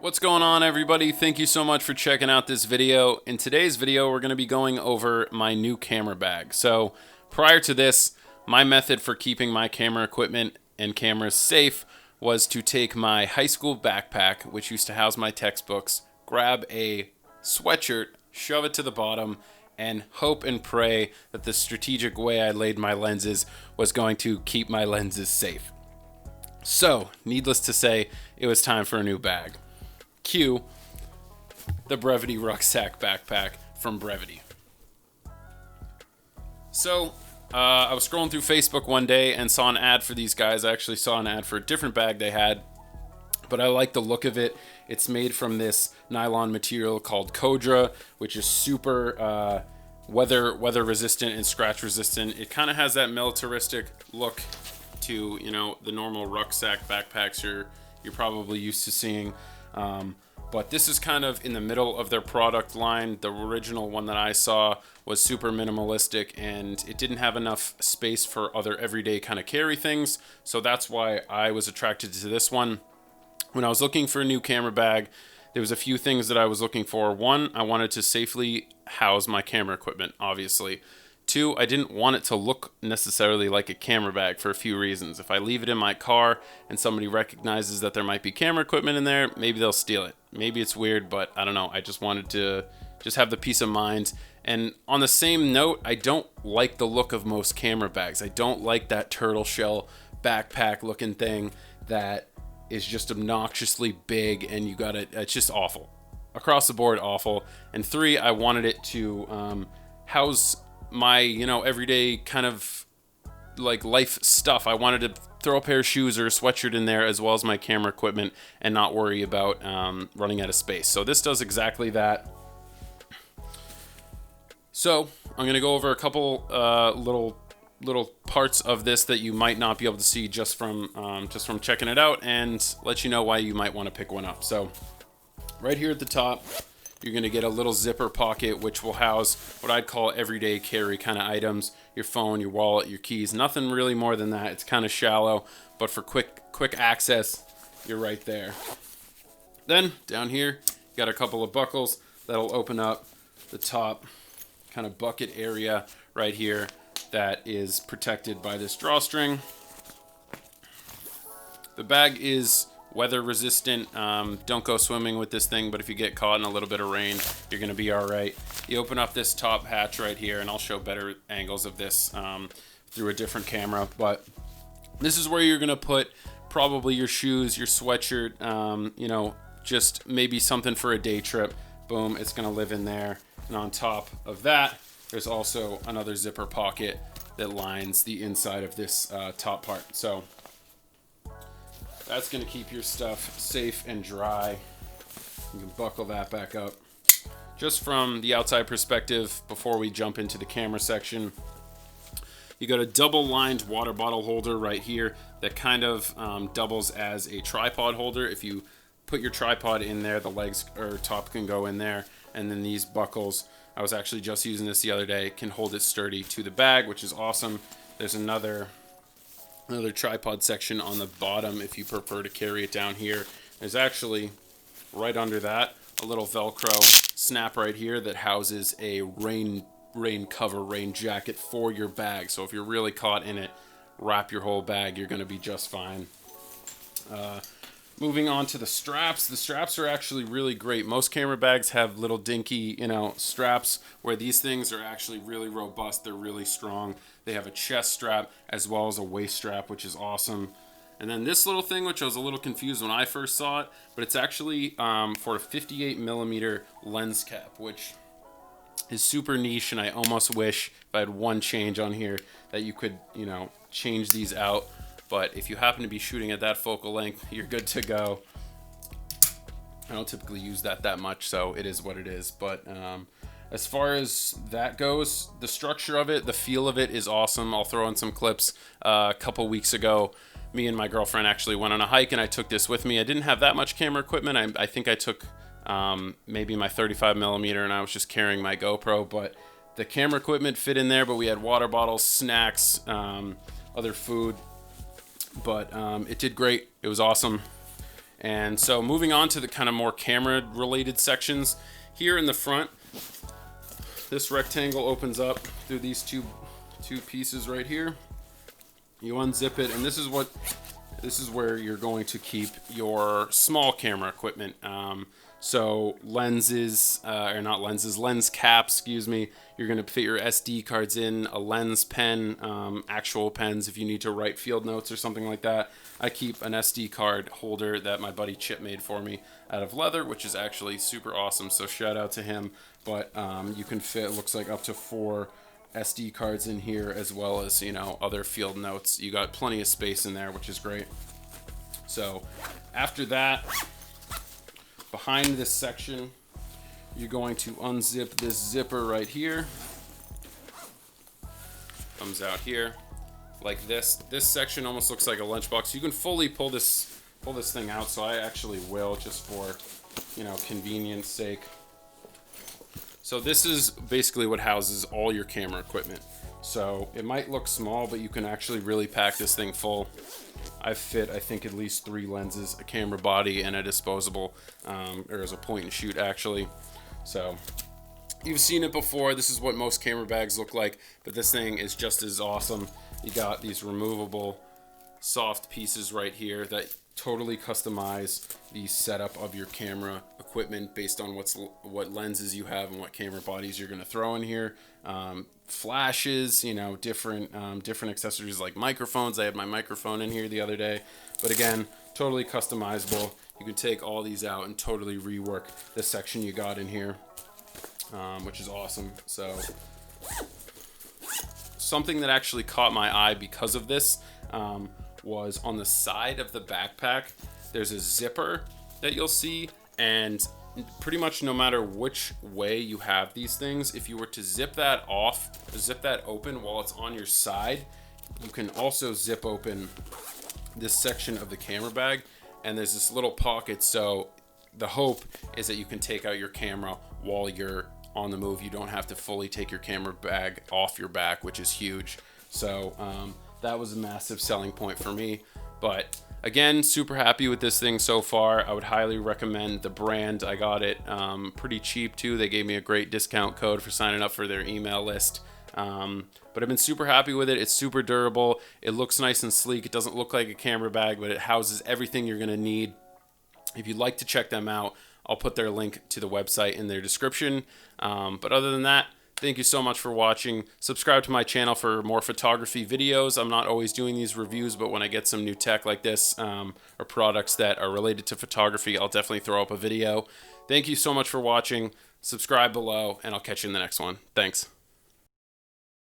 What's going on, everybody? Thank you so much for checking out this video. In today's video, we're going to be going over my new camera bag. So prior to this, my method for keeping my camera equipment and cameras safe was to take my high school backpack, which used to house my textbooks, grab a sweatshirt, shove it to the bottom, and hope and pray that the strategic way I laid my lenses was going to keep my lenses safe. So, needless to say, it was time for a new bag. Cue the Brevitē Rucksack backpack from Brevitē. So, I was scrolling through Facebook one day and saw an ad for these guys. I actually saw an ad for a different bag they had, but I like the look of it. It's made from this nylon material called Codra, which is super weather resistant and scratch resistant. It kind of has that militaristic look to, the normal rucksack backpacks you're probably used to seeing. But this is kind of in the middle of their product line. The original one that I saw was super minimalistic and it didn't have enough space for other everyday kind of carry things. So that's why I was attracted to this one. When I was looking for a new camera bag, there was a few things that I was looking for. One, I wanted to safely house my camera equipment, obviously. Two, I didn't want it to look necessarily like a camera bag for a few reasons. If I leave it in my car and somebody recognizes that there might be camera equipment in there, maybe they'll steal it. Maybe it's weird, but I don't know. I just wanted to just have the peace of mind. And on the same note, I don't like the look of most camera bags. I don't like that turtle shell backpack looking thing that is just obnoxiously big and you got it. It's just awful. Across the board, awful. And three, I wanted it to house my everyday kind of like life stuff. I wanted to throw a pair of shoes or a sweatshirt in there as well as my camera equipment and not worry about running out of space. So this does exactly that. So I'm gonna go over a couple little parts of this that you might not be able to see just from checking it out, and let you know why you might want to pick one up. So right here at the top, you're going to get a little zipper pocket, which will house what I'd call everyday carry kind of items. Your phone, your wallet, your keys. Nothing really more than that. It's kind of shallow, but for quick access, you're right there. Then down here, you got a couple of buckles that'll open up the top kind of bucket area right here that is protected by this drawstring. The bag is weather resistant. Don't go swimming with this thing, but if you get caught in a little bit of rain, you're gonna be all right. You open up this top hatch right here, and I'll show better angles of this through a different camera, but this is where you're gonna put probably your shoes, your sweatshirt, just maybe something for a day trip. Boom, it's gonna live in there. And on top of that, there's also another zipper pocket that lines the inside of this top part. So that's going to keep your stuff safe and dry. You can buckle that back up. Just from the outside perspective, before we jump into the camera section, you got a double-lined water bottle holder right here that kind of doubles as a tripod holder. If you put your tripod in there, the legs or top can go in there, and then these buckles, I was actually just using this the other day, can hold it sturdy to the bag, which is awesome. There's another tripod section on the bottom if you prefer to carry it down here. There's actually, right under that, a little Velcro snap right here that houses a rain jacket for your bag. So if you're really caught in it, wrap your whole bag, you're going to be just fine. Moving on to the straps. The straps are actually really great. Most camera bags have little dinky, straps, where these things are actually really robust. They're really strong. They have a chest strap as well as a waist strap, which is awesome. And then this little thing, which I was a little confused when I first saw it, but it's actually for a 58 millimeter lens cap, which is super niche, and I almost wish if I had one change on here that you could, change these out. But if you happen to be shooting at that focal length, you're good to go. I don't typically use that much, so it is what it is. But as far as that goes, the structure of it, the feel of it is awesome. I'll throw in some clips. A couple weeks ago, me and my girlfriend actually went on a hike, and I took this with me. I didn't have that much camera equipment. I think I took maybe my 35 millimeter, and I was just carrying my GoPro. But the camera equipment fit in there, but we had water bottles, snacks, other food. But it did great. It was awesome. And so moving on to the kind of more camera related sections, here in the front, this rectangle opens up through these two pieces right here. You unzip it, and this is where you're going to keep your small camera equipment. So lenses, or not lenses, lens caps, excuse me. You're going to fit your SD cards in, a lens pen, actual pens if you need to write field notes or something like that. I keep an SD card holder that my buddy Chip made for me out of leather, which is actually super awesome. So shout out to him. But you can fit, it looks like, up to 4 SD cards in here, as well as, you know, other field notes. You got plenty of space in there, which is great. So after that, behind this section, you're going to unzip this zipper right here. Comes out here like this. This section almost looks like a lunchbox. You can fully pull this thing out, so I actually will, just for, you know, convenience sake. So this is basically what houses all your camera equipment. So it might look small, but you can actually really pack this thing full. I fit, I think, at least 3 lenses, a camera body, and a disposable, or as a point and shoot actually. So you've seen it before. This is what most camera bags look like, but this thing is just as awesome. You got these removable soft pieces right here that totally customize the setup of your camera equipment based on what lenses you have and what camera bodies you're going to throw in here. Flashes, you know, different accessories like microphones. I had my microphone in here the other day, but again, totally customizable. You can take all these out and totally rework the section you got in here, which is awesome. So something that actually caught my eye because of this was on the side of the backpack. There's a zipper that you'll see, and pretty much no matter which way you have these things, if you were to zip that open while it's on your side, you can also zip open this section of the camera bag, and there's this little pocket. So the hope is that you can take out your camera while you're on the move. You don't have to fully take your camera bag off your back, which is huge. So that was a massive selling point for me. But again, super happy with this thing so far. I would highly recommend the brand. I got it pretty cheap too. They gave me a great discount code for signing up for their email list. But I've been super happy with it. It's super durable. It looks nice and sleek. It doesn't look like a camera bag, but it houses everything you're gonna need. If you'd like to check them out, I'll put their link to the website in their description. But other than that, thank you so much for watching. Subscribe to my channel for more photography videos. I'm not always doing these reviews, but when I get some new tech like this, or products that are related to photography, I'll definitely throw up a video. Thank you so much for watching. Subscribe below, and I'll catch you in the next one. Thanks.